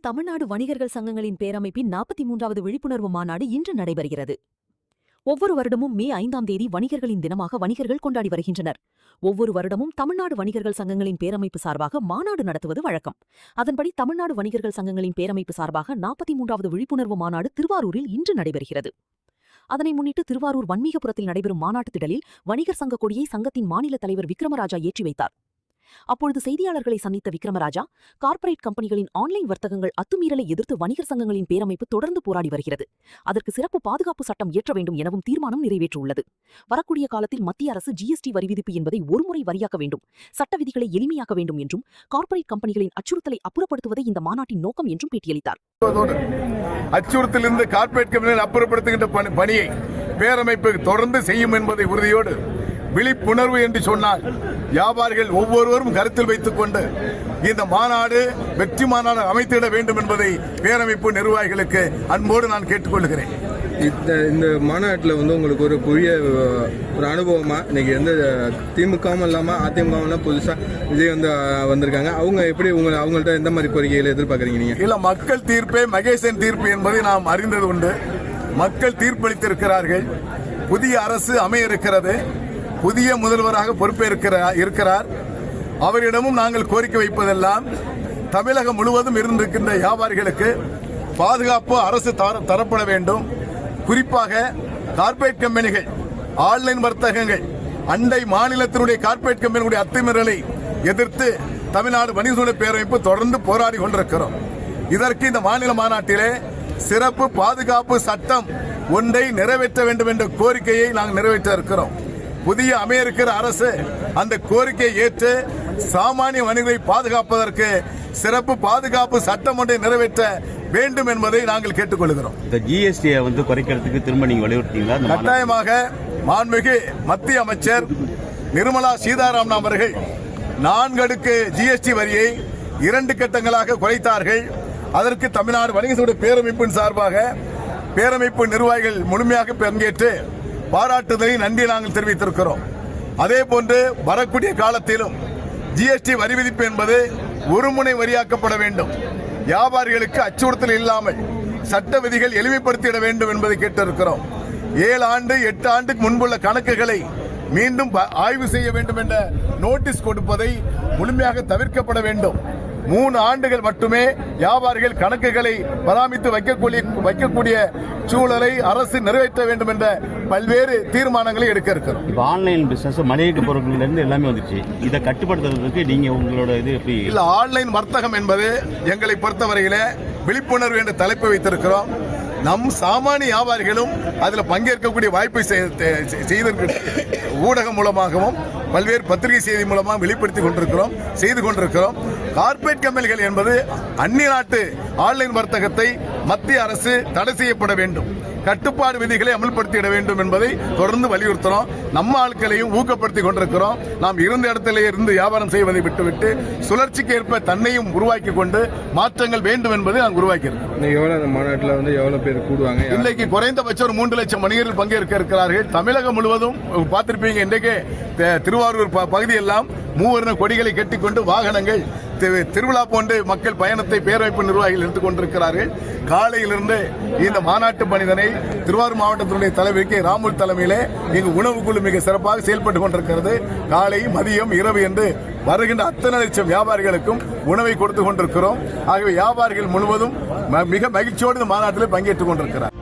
தமிழ்நாடு வணிகர்கள் சங்கங்களின் பேரமைப்பின் 43வது விழிப்புணர்வு மாநாடு இன்று நடைபெறுகிறது. ஒவ்வொரு வருடமும் மே 5ஆம் தேதி வணிகர்களின் தினமாக வணிகர்கள் கொண்டாடி வருகின்றனர். ஒவ்வொரு வருடமும் தமிழ்நாடு வணிகர்கள் சங்கங்களின் பேரமைப்பு சார்பாக மாநாடு நடத்துவது வழக்கம். அதன்படி தமிழ்நாடு வணிகர்கள் சங்கங்களின் பேரமைப்பு சார்பாக 43வது விழிப்புணர்வு மாநாடு திருவாரூரில் இன்று நடைபெறுகிறது. அதனை முன்னிட்டு திருவாரூர் வன்மீகபுரத்தில் நடைபெறும் மாநாட்டு திடலில் வணிகர் சங்க கொடியை சங்கத்தின் மாநில தலைவர் விக்ரமராஜா ஏற்றி வைத்தார். அப்பொழுது செய்தியாளர்களை சந்தித்த விக்ரமராஜா, கார்ப்பரேட் கம்பெனிகளின் ஆன்லைன் வர்த்தகங்கள் அத்துமீறலை எதிர்த்து வணிகர் சங்கங்களின் பேரமைப்பு தொடர்ந்து போராடி வருகிறது. அதற்கு சிறப்பு பாதுகாப்பு சட்டம் இயற்ற வேண்டும் எனவும் தீர்மானம் நிறைவேற்றியுள்ளது. வரக்கூடிய காலத்தில் மத்திய அரசு ஜிஎஸ்டி வரி விதிப்பு என்பதை ஒருமுறை வரியாக்க வேண்டும், சட்ட விதிகளை எளிமையாக்க வேண்டும் என்றும், கார்ப்பரேட் கம்பெனிகளின் அச்சுறுத்தலை அப்புறப்படுத்துவதே இந்த மாநாட்டின் நோக்கம் என்றும் பேட்டியளித்தார். அச்சுறுத்தலிருந்து கார்ப்பரேட் கம்பெனிகளை அப்புறப்படுத்துகின்ற பணியை பேரமைப்பு தொடர்ந்து செய்யும் என்பதை உறுதியோடு, விழிப்புணர்வு என்று சொன்னால் வியாபாரிகள் ஒவ்வொருவரும் கருத்தில் வைத்துக் கொண்டு இந்த மாநாடு வெற்றி மாநாடு அமைத்திட வேண்டும் என்பதை பேரமைப்பு நிர்வாகிகளுக்கு அன்போடு நான் கேட்டுக்கொள்கிறேன். இந்த மாநாட்டில் உங்களுக்கு ஒரு புதிய ஒரு அனுபவமா இன்னைக்கு எந்த திமுகவும் இல்லாமல் அதிமுகவும் புதுசாக விஜய் வந்திருக்காங்க. அவங்க எப்படி அவங்கள்ட்ட எந்த மாதிரி கோரிக்கைகளை எதிர்பார்க்குறீங்க நீங்க? இல்ல, மக்கள் தீர்ப்பே மகேசன் தீர்ப்பு என்பதை நாம் அறிந்தது உண்டு. மக்கள் தீர்ப்பளித்திருக்கிறார்கள். புதிய அரசு அமைய இருக்கிறது. புதிய முதல்வராக பொறுப்பேற்கிறார். அவரிடமும் நாங்கள் கோரிக்கை வைப்பதெல்லாம் தமிழகம் முழுவதும் இருந்திருக்கின்ற வியாபாரிகளுக்கு பாதுகாப்பு அரசு தரப்பட வேண்டும். குறிப்பாக கார்ப்பரேட் கம்பெனிகள், ஆன்லைன் வர்த்தகங்கள், அண்டை மாநிலத்தினுடைய கார்ப்பரேட் கம்பெனிகளுடைய அத்துமீறலை எதிர்த்து தமிழ்நாடு வணிகர் பேரமைப்பு தொடர்ந்து போராடி கொண்டிருக்கிறோம். இதற்கு இந்த மாநில மாநாட்டிலே சிறப்பு பாதுகாப்பு சட்டம் ஒன்றை நிறைவேற்ற வேண்டும் என்ற கோரிக்கையை நாங்கள் நிறைவேற்ற இருக்கிறோம். புதிய அமெரிக்க அரசு அந்த கோரிக்கையை ஏற்று சாமானிய வணிகரை பாதுகாப்பதற்கு சிறப்பு பாதுகாப்பு சட்டம் ஒன்றை நிறைவேற்ற வேண்டும் என்பதை நாங்கள் கேட்டுக்கொள்கிறோம். இந்த ஜிஎஸ்டியை குறைக்கிறதுக்கு திரும்ப நீங்க வலியுறுத்தீங்களா? கட்டாயமாக மாண்புமிகு மத்திய அமைச்சர் நிர்மலா சீதாராமன் அவர்கள் 4 அடுக்கு ஜிஎஸ்டி வரியை 2 கட்டங்களாக குறைத்தார்கள். அதற்கு தமிழ்நாடு வணிகர்களுடைய பேரமைப்பின் சார்பாக பேரமைப்பு நிர்வாகிகள் முழுமையாக பங்கேற்று பாராட்டுதலை நன்றி நாங்கள் தெரிவித்திருக்கிறோம். அதே போன்று வரக்கூடிய காலத்திலும் ஜிஎஸ்டி வரி விதிப்பு என்பது ஒருமுனை வரியாக்கப்பட வேண்டும். வியாபாரிகளுக்கு அச்சுறுத்தல் இல்லாமல் சட்ட விதிகள் எளிமைப்படுத்திட வேண்டும் என்பதை கேட்டிருக்கிறோம். 7 ஆண்டு 8 ஆண்டுக்கு முன்புள்ள கணக்குகளை மீண்டும் ஆய்வு செய்ய வேண்டும் என்ற நோட்டீஸ் கொடுப்பதை முழுமையாக தவிர்க்கப்பட வேண்டும். 3 ஆண்டுகள் மட்டுமே வியாபாரிகள் கணக்குகளை பராமரித்து வைக்கக்கூடிய சூழலை அரசு நிறைவேற்ற வேண்டும் என்ற பல்வேறு தீர்மானங்களை எடுக்க இருக்கிறோம். இப்போ ஆன்லைன் பிசினஸ் மளிகை பொருட்கள் இருந்து எல்லாமே வந்துச்சு. இதை கட்டுப்படுத்துறதுக்கு நீங்க உங்களோட இது எப்படி? இல்ல, ஆன்லைன் வர்த்தகம் என்பது எங்களை பொறுத்தவரையில விழிப்புணர்வு என்ற தலைப்பை வைத்திருக்கிறோம். நம் சாமானிய வியாபாரிகளும் அதில் பங்கேற்கக்கூடிய வாய்ப்பை செய்திருக்கிற ஊடகம் மூலமாகவும் பல்வேறு பத்திரிகை செய்தி மூலமாக வெளிப்படுத்தி செய்து கொண்டிருக்கிறோம். கார்ப்பரேட் கம்பெனிகள் என்பது அந்நிய நாட்டு ஆன்லைன் வர்த்தகத்தை மத்திய அரசு தடை செய்யப்பட வேண்டும், கட்டுப்பாடு விதிகளை அமல்படுத்திட வேண்டும் என்பதை தொடர்ந்து வலியுறுத்துறோம். நம்ம ஆட்களையும் ஊக்கப்படுத்திக் கொண்டிருக்கிறோம். நாம் இருந்த இடத்திலே இருந்து வியாபாரம் செய்வதை விட்டுவிட்டு சுழற்சிக்கு ஏற்ப தன்னையும் உருவாக்கி கொண்டு மாற்றங்கள் வேண்டும் என்பதை நாங்கள் உருவாக்கி இருக்கோம். மாநாட்டில் எவ்வளவு பேர் கூடுவாங்க? இன்னைக்கு குறைந்தபட்சம் ஒரு 3 லட்சம் வணிகர்கள் பங்கேற்க இருக்கிறார்கள். தமிழகம் முழுவதும் பார்த்திருப்பீங்க, இன்றைக்கு திருவாரூர் பகுதியெல்லாம் மூவர்ண கொடிகளை கட்டிக்கொண்டு வாகனங்கள் திருவிழா போன்று மக்கள் பயணத்தை பேரமைப்பு நிர்வாகிகள் எடுத்துக் கொண்டிருக்கிறார்கள். காலையிலிருந்து இந்த மாநாட்டு பணிதனை திருவாரூர் மாவட்டத்தினுடைய தலைவர் கே ராமுல் தலைமையிலே இங்கு உணவு குழு மிக சிறப்பாக செயல்பட்டுக் கொண்டிருக்கிறது. காலை, மதியம், இரவு என்று வருகின்ற அத்தனை லட்சம் வியாபாரிகளுக்கும் உணவை கொடுத்துக் கொண்டிருக்கிறோம். ஆகவே வியாபாரிகள் முழுவதும் மிக மகிழ்ச்சியோடு இந்த மாநாட்டில் பங்கேற்றுக் கொண்டிருக்கிறார்.